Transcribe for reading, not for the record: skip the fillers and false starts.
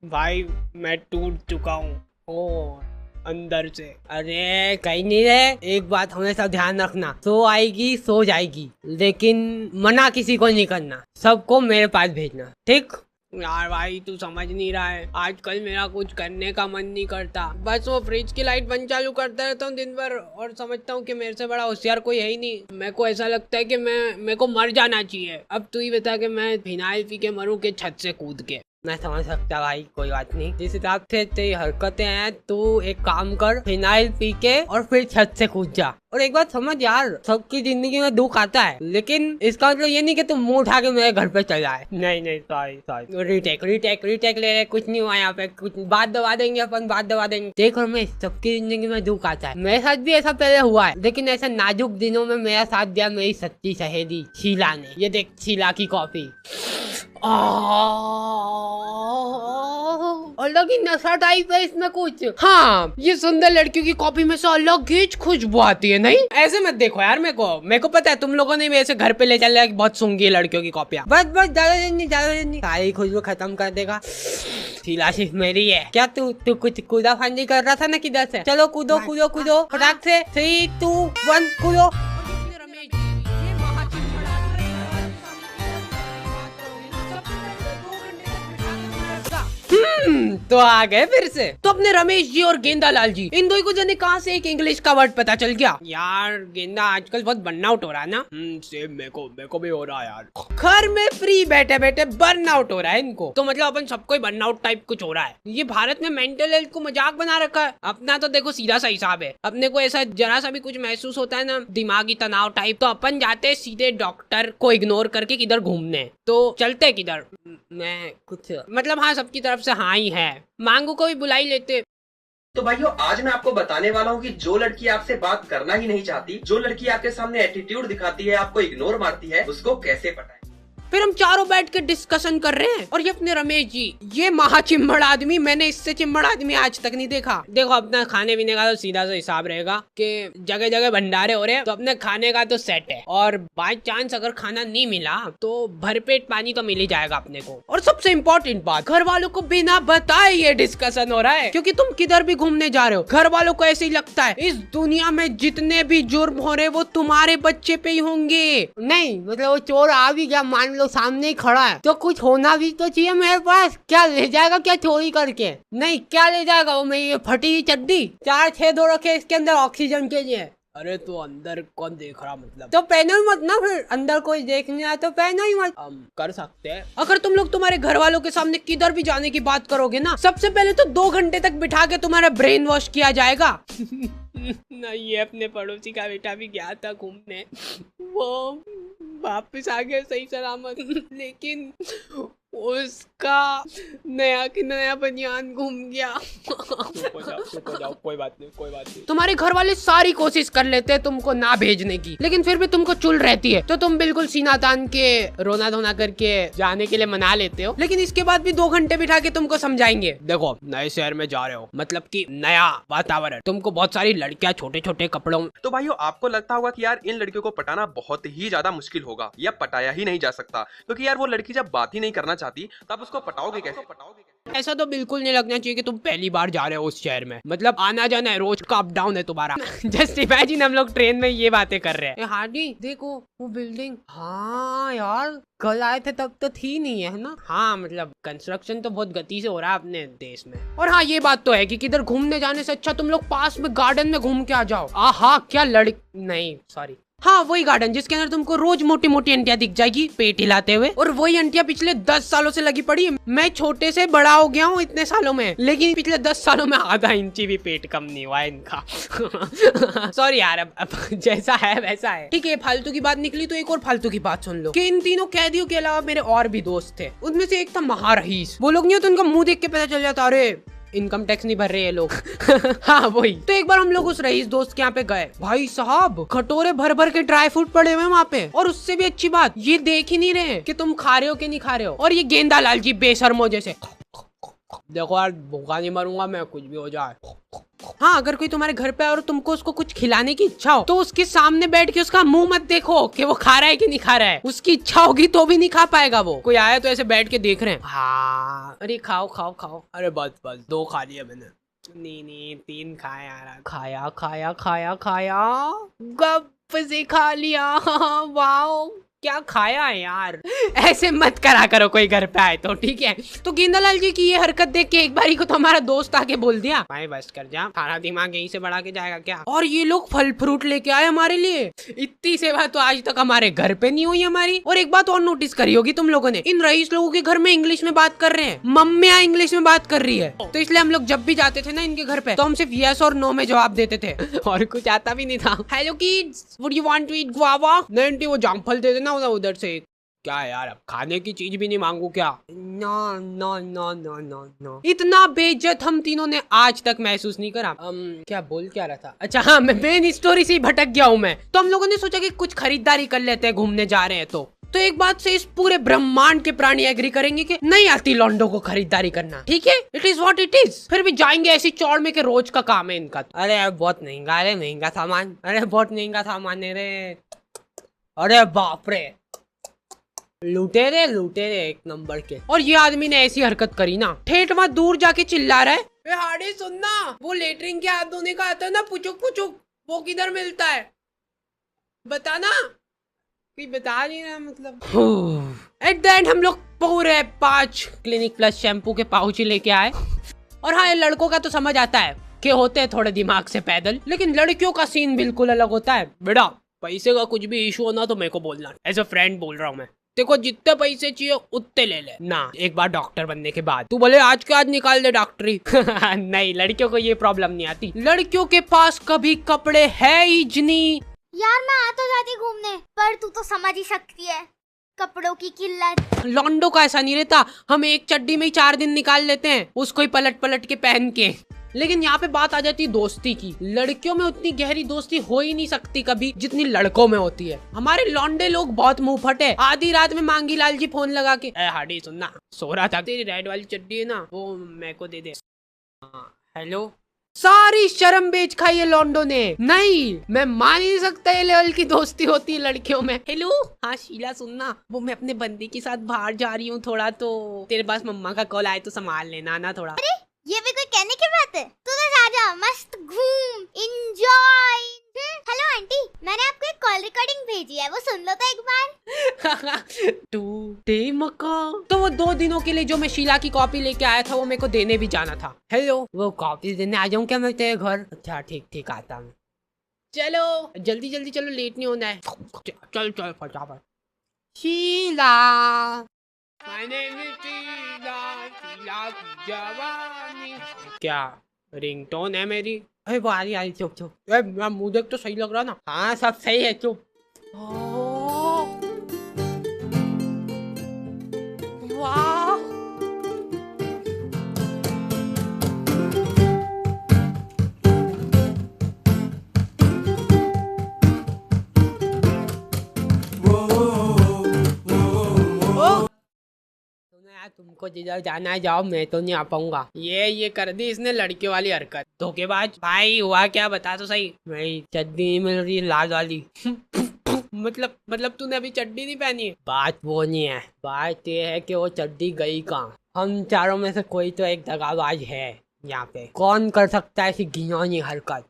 भाई मैं टूट चुका हूँ ओ अंदर से। अरे कहीं नहीं रे, एक बात हमेशा ध्यान रखना, सो आएगी सो जाएगी, लेकिन मना किसी को नहीं करना, सबको मेरे पास भेजना, ठीक? यार भाई तू समझ नहीं रहा है, आजकल मेरा कुछ करने का मन नहीं करता, बस वो फ्रिज की लाइट बंद चालू करता रहता हूँ दिन भर और समझता हूँ कि मेरे से बड़ा होशियार कोई है ही नहीं। मेरे को ऐसा लगता है कि मेरे को मर जाना चाहिए। अब तू ही बता कि मैं फिनाइल पी के मरूं के छत से कूद के। मैं समझ सकता भाई, कोई बात नहीं, जिस हिसाब से तेरी हरकतें हैं, तू एक काम कर, फिनाइल पी के और फिर छत से कूद जा। और एक बात समझ यार, सबकी जिंदगी में दुख आता है, लेकिन इसका मतलब ये नहीं कि तुम मुंह उठा के मेरे घर पे चल आए। नहीं सॉरी, रीटेक ले, कुछ नहीं हुआ यहाँ पे, कुछ बात दबा देंगे अपन, बात दबा देंगे। देख रमेश, सबकी जिंदगी में दुख आता है, मेरे साथ भी ऐसा पहले हुआ है, लेकिन ऐसे नाजुक दिनों में मेरा साथ दिया मेरी सच्ची सहेली शीला ने। ये देख शीला की कॉफी, अलग ही नशा टाइप है इसमें कुछ। हाँ, ये सुंदर लड़कियों की कॉफी में से अलग ही खुशबू आती है। नहीं ऐसे मत देखो यार, मेरे को पता है तुम लोगों ने भी ऐसे घर पे ले चल रहा बहुत सूंघी लड़कियों की कॉफियाँ। बस ज्यादा देर नहीं, सारी खुशबू खत्म कर देगा। शीला सिर्फ मेरी है क्या? तू कुछ कूदा फांदी कर रहा था ना किधर से? चलो कूदो फटाक से, 3, 2, 1 कूदो। तो आ गए फिर से। तो अपने रमेश जी और गेंदा लाल जी, इन दो को जाने कहाँ से एक इंग्लिश का वर्ड पता चल गया। यार गेंदा आजकल बहुत बर्नआउट हो रहा है ना। सेम मेरे को भी हो रहा है यार, घर में फ्री बैठे बैठे बर्नआउट हो रहा है इनको। तो मतलब अपन सबको बर्नआउट टाइप कुछ हो रहा है। ये भारत में मेंटल हेल्थ को मजाक बना रखा है। अपना तो देखो सीधा सा हिसाब है, अपने को ऐसा जरा सा भी कुछ महसूस होता है ना, दिमागी तनाव टाइप, तो अपन जाते हैं सीधे डॉक्टर को इग्नोर करके किधर घूमने। तो चलते किधर, मैं कुछ मतलब हाँ सबकी तरफ से हाँ ही है, मांगू को भी बुला ही लेते। तो भाइयों आज मैं आपको बताने वाला हूँ कि जो लड़की आपसे बात करना ही नहीं चाहती, जो लड़की आपके सामने एटीट्यूड दिखाती है, आपको इग्नोर मारती है, उसको कैसे पटाएं। फिर हम चारों बैठ के डिस्कशन कर रहे हैं और ये अपने रमेश जी, ये महा चिम्मड़ आदमी, मैंने इससे चिम्मड़ आदमी आज तक नहीं देखा। देखो अपना खाने पीने का तो सीधा सा हिसाब रहेगा कि जगह जगह भंडारे हो रहे हैं, तो अपने खाने का तो सेट है, और बाय चांस अगर खाना नहीं मिला तो भरपेट पानी तो मिल ही जाएगा अपने को। और सबसे इम्पोर्टेंट बात, घर वालों को बिना बताए ये डिस्कशन हो रहा है, क्योंकि तुम किधर भी घूमने जा रहे हो, घर वालों को ऐसे ही लगता है इस दुनिया में जितने भी जुर्म हो रहे वो तुम्हारे बच्चे पे ही होंगे। नहीं मतलब वो चोर आ भी गया, मान लो सामने ही खड़ा है, तो कुछ होना भी तो चाहिए मेरे पास। क्या ले जाएगा, क्या चोरी करके? नहीं क्या ले जाएगा वो मेरी फटी हुई चड्डी, 4 छेद हो रखे इसके अंदर ऑक्सीजन के लिए। अरे तो अंदर कौन देख रहा, मतलब तो पहनो ही मत ना, फिर अंदर कोई देखने आया तो पहनो ही मत। हम कर सकते हैं, अगर तुम लोग तुम्हारे घर वालों के सामने किधर भी जाने की बात करोगे ना, सबसे पहले तो 2 घंटे तक बिठा के तुम्हारा ब्रेन वॉश किया जाएगा। ना ये अपने पड़ोसी का बेटा भी गया था घूमने, वो वापस आ गया सही सलामत, लेकिन उसका नया बनियान घूम गया। कोई बात नहीं। तुम्हारे घर वाले सारी कोशिश कर लेते हैं तुमको ना भेजने की, लेकिन फिर भी तुमको चुल रहती है, तो तुम बिल्कुल सीना तान के रोना धोना करके जाने के लिए मना लेते हो। लेकिन इसके बाद भी 2 घंटे बिठा के तुमको समझाएंगे, देखो नए शहर में जा रहे हो, मतलब कि नया वातावरण, तुमको बहुत सारी लड़कियां छोटे छोटे कपड़ों। तो भाइयों आपको लगता होगा कि यार इन लड़कियों को पटाना बहुत ही ज्यादा मुश्किल होगा, या पटाया ही नहीं जा सकता, क्योंकि यार वो लड़की जब बात ही नहीं करना चाहती तब उसको पटाओगे कैसे? ऐसा तो बिल्कुल नहीं लगना चाहिए कि तुम पहली बार जा रहे हो उस शहर में, मतलब आना जाना है, रोज का अप डाउन है तुम्हारा। जस्ट इमेजिन हम लोग ट्रेन में ये बातें कर रहे हैं। हार्डी देखो वो बिल्डिंग, हाँ यार कल आए थे तब तो थी नहीं है ना। हाँ मतलब कंस्ट्रक्शन तो बहुत गति से हो रहा है अपने देश में। और हाँ ये बात तो है कि किधर घूमने जाने से अच्छा तुम लोग पास में गार्डन में घूम के आ जाओ। आहा क्या नहीं सॉरी, हाँ वही गार्डन जिसके अंदर तुमको रोज मोटी मोटी अंटिया दिख जाएगी पेट हिलाते हुए, और वही अंटिया पिछले 10 सालों से लगी पड़ी है। मैं छोटे से बड़ा हो गया हूँ इतने सालों में, लेकिन पिछले 10 सालों में आधा इंची भी पेट कम नहीं हुआ है इनका। सॉरी यार, अब जैसा है वैसा है। ठीक है फालतू की बात निकली तो एक और फालतू की बात सुन लो कि इन तीनों कैदियों के अलावा मेरे और भी दोस्त थे, उनमें से एक था महारहीस। वो लोग नहीं होते, उनका मुंह देख के पता चल जाता अरे इनकम टैक्स नहीं भर रहे ये लोग। हाँ वही। तो एक बार हम लोग उस रईस दोस्त के यहाँ पे गए, भाई साहब कटोरे भर भर के ड्राई फ्रूट पड़े हुए वहाँ पे, और उससे भी अच्छी बात ये देख ही नहीं रहे कि तुम खा रहे हो कि नहीं खा रहे हो। और ये गेंदा लाल जी बेशर्मो जैसे, देखो यार भूखा नहीं मरूंगा मैं, कुछ भी हो जाए। हाँ, अगर कोई तुम्हारे घर पे आए और तुमको उसको कुछ खिलाने की इच्छा हो तो उसके सामने बैठ के उसका मुंह मत देखो कि वो खा रहा है कि नहीं खा रहा है। उसकी इच्छा होगी तो भी नहीं खा पाएगा वो। कोई आया तो ऐसे बैठ के देख रहे हैं, हाँ अरे खाओ खाओ खाओ, अरे बस बस 2 खा लिया मैंने, नहीं 3 खाया यार, खाया खाया खाया खाया, गप से खा लिया। वाओ क्या खाया है यार। ऐसे मत करा करो कोई घर पे आए तो, ठीक है। तो गेंदालाल जी की ये हरकत देख के एक बारी को तो हमारा दोस्त आके बोल दिया, भाई बस कर जा, सारा दिमाग यहीं से बढ़ा के जाएगा क्या। और ये लोग फल फ्रूट लेके आए हमारे लिए। इतनी सेवा तो आज तक हमारे घर पे नहीं हुई हमारी। और एक बात और नोटिस करी होगी तुम लोगों ने, इन रईस लोगों के घर में इंग्लिश में बात कर रहे हैं, मम्मियाँ इंग्लिश में बात कर रही है। तो इसलिए हम लोग जब भी जाते थे ना इनके घर पे तो हम सिर्फ यस और नो में जवाब देते थे और कुछ आता भी नहीं था। Hello kids, would you want to eat guava? नहीं, वो जामफल दे देना उधर से। क्या यार, अब खाने की चीज भी नहीं मांगू क्या? No no no no no no. इतना बेइज्जत हम तीनों ने आज तक महसूस नहीं करा। क्या बोल क्या रहा था, अच्छा हाँ, मैं मेन स्टोरी से ही भटक गया हूँ मैं। तो हम लोगों ने सोचा कि कुछ खरीदारी कर लेते हैं, घूमने जा रहे हैं तो एक बात से इस पूरे ब्रह्मांड के प्राणी एग्री करेंगे कि नहीं आती लॉन्डो को खरीदारी करना, ठीक है, it is what it is. फिर भी जाएंगे ऐसी चौड़ में कि रोज का काम है इनका। अरे बहुत महंगा, अरे महंगा सामान, अरे बहुत महंगा सामान है रे, अरे बाप रे, लूटे रे एक नंबर के। और ये आदमी ने ऐसी हरकत करी ना, ठेठ वहां दूर जाके चिल्ला रहा है, हाड़ी सुनना, वो लेटरिन के हाथ धोने का आता है ना, पुचुक पुचुक, वो किधर मिलता है बताना। कोई बता नहीं रहा मतलब। एट द एंड हम लोग पूरे 5 क्लिनिक प्लस शैम्पू के पाउच लेके आए। और हाँ, लड़कों का तो समझ आता है कि होते हैं थोड़े दिमाग से पैदल, लेकिन लड़कियों का सीन बिल्कुल अलग होता है। बेटा पैसे का कुछ भी इशू होना तो मेरे को बोलना, एज अ फ्रेंड बोल रहा हूँ मैं। देखो जितने पैसे चाहिए उतने ले ले ना, एक बार डॉक्टर बनने के बाद तू बोले आज के आज निकाल दे डॉक्टरी। नहीं, लड़कियों को ये प्रॉब्लम नहीं आती, लड़कियों के पास कभी कपड़े है ही नहीं। यार मैं आ तो जाती घूमने, पर तू तो समझ ही सकती है कपड़ों की किल्लत। लॉन्डो का ऐसा नहीं रहता, हम एक चड्डी में ही 4 दिन निकाल लेते हैं, उसको ही पलट पलट के पहन के। लेकिन यहाँ पे बात आ जाती है दोस्ती की। लड़कियों में उतनी गहरी दोस्ती हो ही नहीं सकती कभी जितनी लड़कों में होती है। हमारे लौंडे लोग बहुत मुंह फटे। आधी रात में मांगी लाल जी फोन लगा के, हाडी सुनना, सो रहा था, तेरी रेड वाली चड्डी है ना, वो मेरे को दे दे। हेलो, सारी शर्म बेच खाई है लॉन्डो ने। नहीं, मैं मान ही नहीं सकता ये लेवल की दोस्ती होती है लड़कियों में। हेलो, हाँ शीला सुनना, वो मैं अपने बंदी के साथ बाहर जा रही हूँ थोड़ा, तो तेरे पास मम्मा का कॉल आए तो संभाल लेना ना थोड़ा। ये भी कोई कहने की बात है? तू तो जा मस्त घूम, एंजॉय। हेलो आंटी, मैंने आपको एक कॉल रिकॉर्डिंग भेजी है, वो सुन लो तो एक बार। टूटे मकान। तो वो 2 दिनों के लिए जो मैं शीला की कॉपी लेके आया था वो मेरे को देने भी जाना था। हेलो, वो कॉपी देने आ जाऊँ क्या मैं तेरे घर? अच्छा ठीक आता हूँ। चलो जल्दी चलो, लेट नहीं होना है। चल फटाफट। Sheila, My name is Sheila की जवानी। क्या रिंगटोन है मेरी? अरे वो आ रही चुप। मेरा मुंह देख तो सही लग रहा ना? हाँ सब सही है, चुप। वाह, तुमको जिधर जाना है जाओ, मैं तो नहीं आ पाऊंगा। ये कर दी इसने लड़कियों वाली हरकत, धोखेबाज। भाई हुआ क्या, बता तो सही। भाई चड्डी नहीं मिल रही लाल वाली। मतलब तूने अभी चड्डी नहीं पहनी है? बात वो नहीं है, बात ये है कि वो चड्डी गई कहाँ। हम चारों में से कोई तो एक दगाबाज है यहाँ पे। कौन कर सकता है ऐसी घिनौनी हरकत?